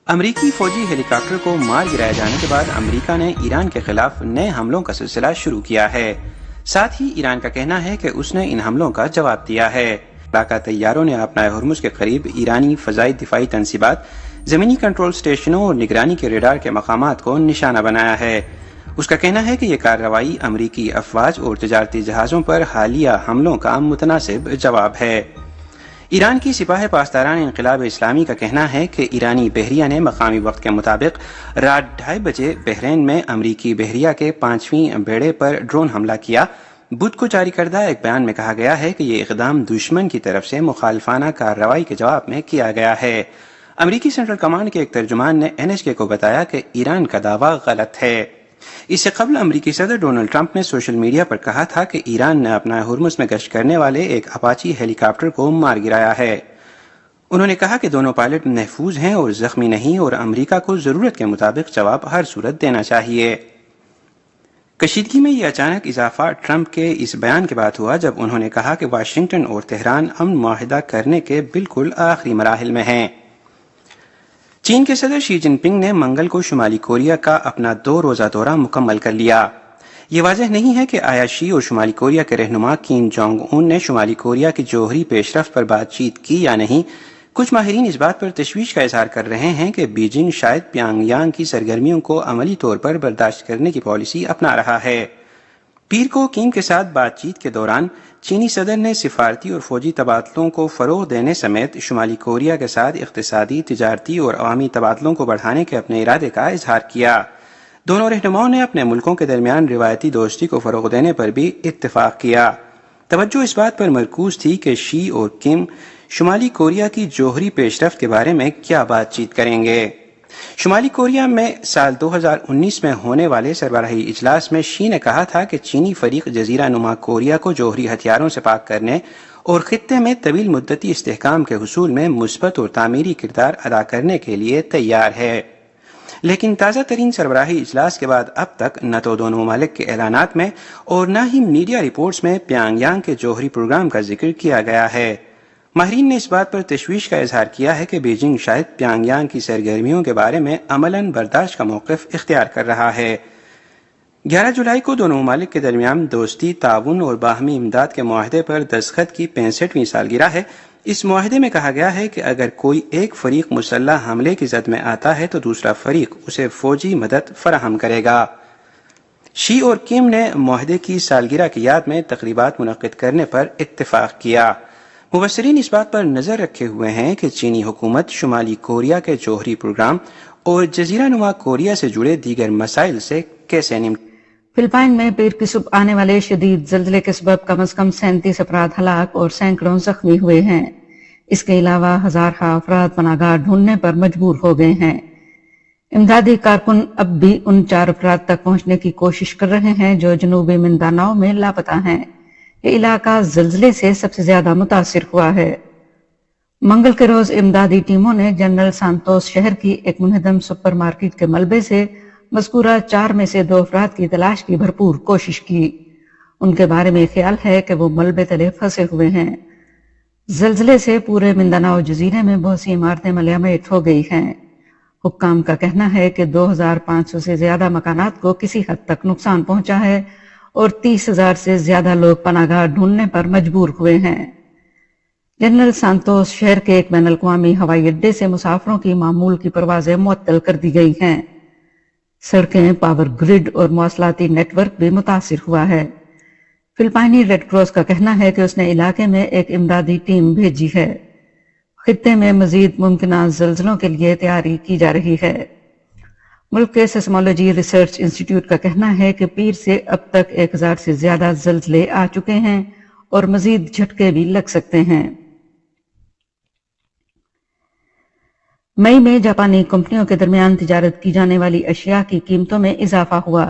امریکی فوجی ہیلی کاپٹر کو مار گرایا جانے کے بعد امریکہ نے ایران کے خلاف نئے حملوں کا سلسلہ شروع کیا ہے۔ ساتھ ہی ایران کا کہنا ہے کہ اس نے ان حملوں کا جواب دیا ہے۔ علاقہ طیاروں نے اپنا ہرمز کے قریب ایرانی فضائی دفاعی تنصیبات، زمینی کنٹرول سٹیشنوں اور نگرانی کے ریڈار کے مقامات کو نشانہ بنایا ہے۔ اس کا کہنا ہے کہ یہ کارروائی امریکی افواج اور تجارتی جہازوں پر حالیہ حملوں کا متناسب جواب ہے۔ ایران کی سپاہ پاسداران انقلاب اسلامی کا کہنا ہے کہ ایرانی بحریہ نے مقامی وقت کے مطابق رات 2:30 بجے بحرین میں امریکی بحریہ کے 5ویں بیڑے پر ڈرون حملہ کیا۔ بدھ کو جاری کردہ ایک بیان میں کہا گیا ہے کہ یہ اقدام دشمن کی طرف سے مخالفانہ کارروائی کے جواب میں کیا گیا ہے۔ امریکی سینٹرل کمانڈ کے ایک ترجمان نے NHK کو بتایا کہ ایران کا دعویٰ غلط ہے۔ اس سے قبل امریکی صدر ڈونلڈ ٹرمپ نے سوشل میڈیا پر کہا تھا کہ ایران نے اپنا ہرمز میں گشت کرنے والے ایک اپاچی ہیلی کاپٹر کو مار گرایا ہے۔ انہوں نے کہا کہ دونوں پائلٹ محفوظ ہیں اور زخمی نہیں، اور امریکہ کو ضرورت کے مطابق جواب ہر صورت دینا چاہیے۔ کشیدگی میں یہ اچانک اضافہ ٹرمپ کے اس بیان کے بعد ہوا جب انہوں نے کہا کہ واشنگٹن اور تہران امن معاہدہ کرنے کے بالکل آخری مراحل میں ہیں۔ چین کے صدر شی جن پنگ نے منگل کو شمالی کوریا کا اپنا 2 روزہ دورہ مکمل کر لیا۔ یہ واضح نہیں ہے کہ آیا شی اور شمالی کوریا کے رہنما کیم جونگ اون نے شمالی کوریا کی جوہری پیش رفت پر بات چیت کی یا نہیں۔ کچھ ماہرین اس بات پر تشویش کا اظہار کر رہے ہیں کہ بیجنگ شاید پیانگ یانگ کی سرگرمیوں کو عملی طور پر برداشت کرنے کی پالیسی اپنا رہا ہے۔ پیر کو کیم کے ساتھ بات چیت کے دوران چینی صدر نے سفارتی اور فوجی تبادلوں کو فروغ دینے سمیت شمالی کوریا کے ساتھ اقتصادی، تجارتی اور عوامی تبادلوں کو بڑھانے کے اپنے ارادے کا اظہار کیا۔ دونوں رہنماؤں نے اپنے ملکوں کے درمیان روایتی دوستی کو فروغ دینے پر بھی اتفاق کیا۔ توجہ اس بات پر مرکوز تھی کہ شی اور کم شمالی کوریا کی جوہری پیش رفت کے بارے میں کیا بات چیت کریں گے۔ شمالی کوریا میں سال 2019 میں ہونے والے سربراہی اجلاس میں شی نے کہا تھا کہ چینی فریق جزیرہ نما کوریا کو جوہری ہتھیاروں سے پاک کرنے اور خطے میں طویل مدتی استحکام کے حصول میں مثبت اور تعمیری کردار ادا کرنے کے لیے تیار ہے۔ لیکن تازہ ترین سربراہی اجلاس کے بعد اب تک نہ تو دونوں ممالک کے اعلانات میں اور نہ ہی میڈیا رپورٹس میں پیانگ یانگ کے جوہری پروگرام کا ذکر کیا گیا ہے۔ ماہرین نے اس بات پر تشویش کا اظہار کیا ہے کہ بیجنگ شاید پیانگ یانگ کی سرگرمیوں کے بارے میں عملاً برداشت کا موقف اختیار کر رہا ہے۔ 11 جولائی کو دونوں ممالک کے درمیان دوستی، تعاون اور باہمی امداد کے معاہدے پر دستخط کی 65ویں سالگرہ ہے۔ اس معاہدے میں کہا گیا ہے کہ اگر کوئی ایک فریق مسلح حملے کی زد میں آتا ہے تو دوسرا فریق اسے فوجی مدد فراہم کرے گا۔ شی اور کم نے معاہدے کی سالگرہ کی یاد میں تقریبات منعقد کرنے پر اتفاق کیا۔ مبصرین اس بات پر نظر رکھے ہوئے ہیں کہ چینی حکومت شمالی کوریا کے جوہری پروگرام اور جزیرہ نما کوریا سے جڑے دیگر مسائل سے کیسے نمٹے۔ فلپائن میں پیر کی صبح آنے والے شدید زلزلے کے سبب کم از کم 37 افراد ہلاک اور سینکڑوں زخمی ہوئے ہیں۔ اس کے علاوہ ہزارہ افراد پناہ گاہ ڈھونڈنے پر مجبور ہو گئے ہیں۔ امدادی کارکن اب بھی ان 4 افراد تک پہنچنے کی کوشش کر رہے ہیں جو جنوبی منڈاناؤ میں لاپتہ ہیں۔ یہ علاقہ زلزلے سے سب سے زیادہ متاثر ہوا ہے۔ منگل کے روز امدادی ٹیموں نے جنرل سانتوس شہر کی ایک منہدم سپر مارکیٹ کے ملبے سے مذکورہ 4 میں سے 2 افراد کی تلاش کی بھرپور کوشش کی۔ ان کے بارے میں خیال ہے کہ وہ ملبے تلے پھنسے ہوئے ہیں۔ زلزلے سے پورے منڈاناؤ جزیرے میں بہت سی عمارتیں ملیامٹ ہو گئی ہیں۔ حکام کا کہنا ہے کہ 2500 سے زیادہ مکانات کو کسی حد تک نقصان پہنچا ہے اور 30,000 سے زیادہ لوگ پناہ گاہ ڈھونڈنے پر مجبور ہوئے ہیں۔ جنرل سانتوس شہر کے ایک بین الاقوامی ہوائی اڈے سے مسافروں کی معمول کی پروازیں معطل کر دی گئی ہیں۔ سڑکیں، پاور گرڈ اور مواصلاتی نیٹ ورک بھی متاثر ہوا ہے۔ فلپائنی ریڈ کراس کا کہنا ہے کہ اس نے علاقے میں ایک امدادی ٹیم بھیجی ہے۔ خطے میں مزید ممکنہ زلزلوں کے لیے تیاری کی جا رہی ہے۔ ملک کے سیسمولوجی ریسرچ انسٹی ٹیوٹ کا کہنا ہے کہ پیر سے اب تک 1000 سے زیادہ زلزلے آ چکے ہیں اور مزید جھٹکے بھی لگ سکتے ہیں۔ مئی میں جاپانی کمپنیوں کے درمیان تجارت کی جانے والی اشیاء کی قیمتوں میں اضافہ ہوا۔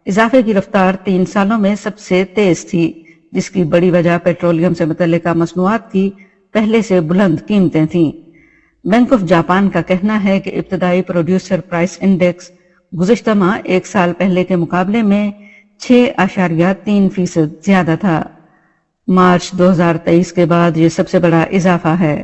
اضافے کی رفتار 3 سالوں میں سب سے تیز تھی، جس کی بڑی وجہ پیٹرولیم سے متعلقہ مصنوعات کی پہلے سے بلند قیمتیں تھیں۔ بینک آف جاپان کا کہنا ہے کہ ابتدائی پروڈیوسر پرائس انڈیکس گزشتہ ماہ 1 سال پہلے کے مقابلے میں 6.3% زیادہ تھا۔ مارچ 2023 کے بعد یہ سب سے بڑا اضافہ ہے۔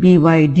BYD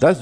10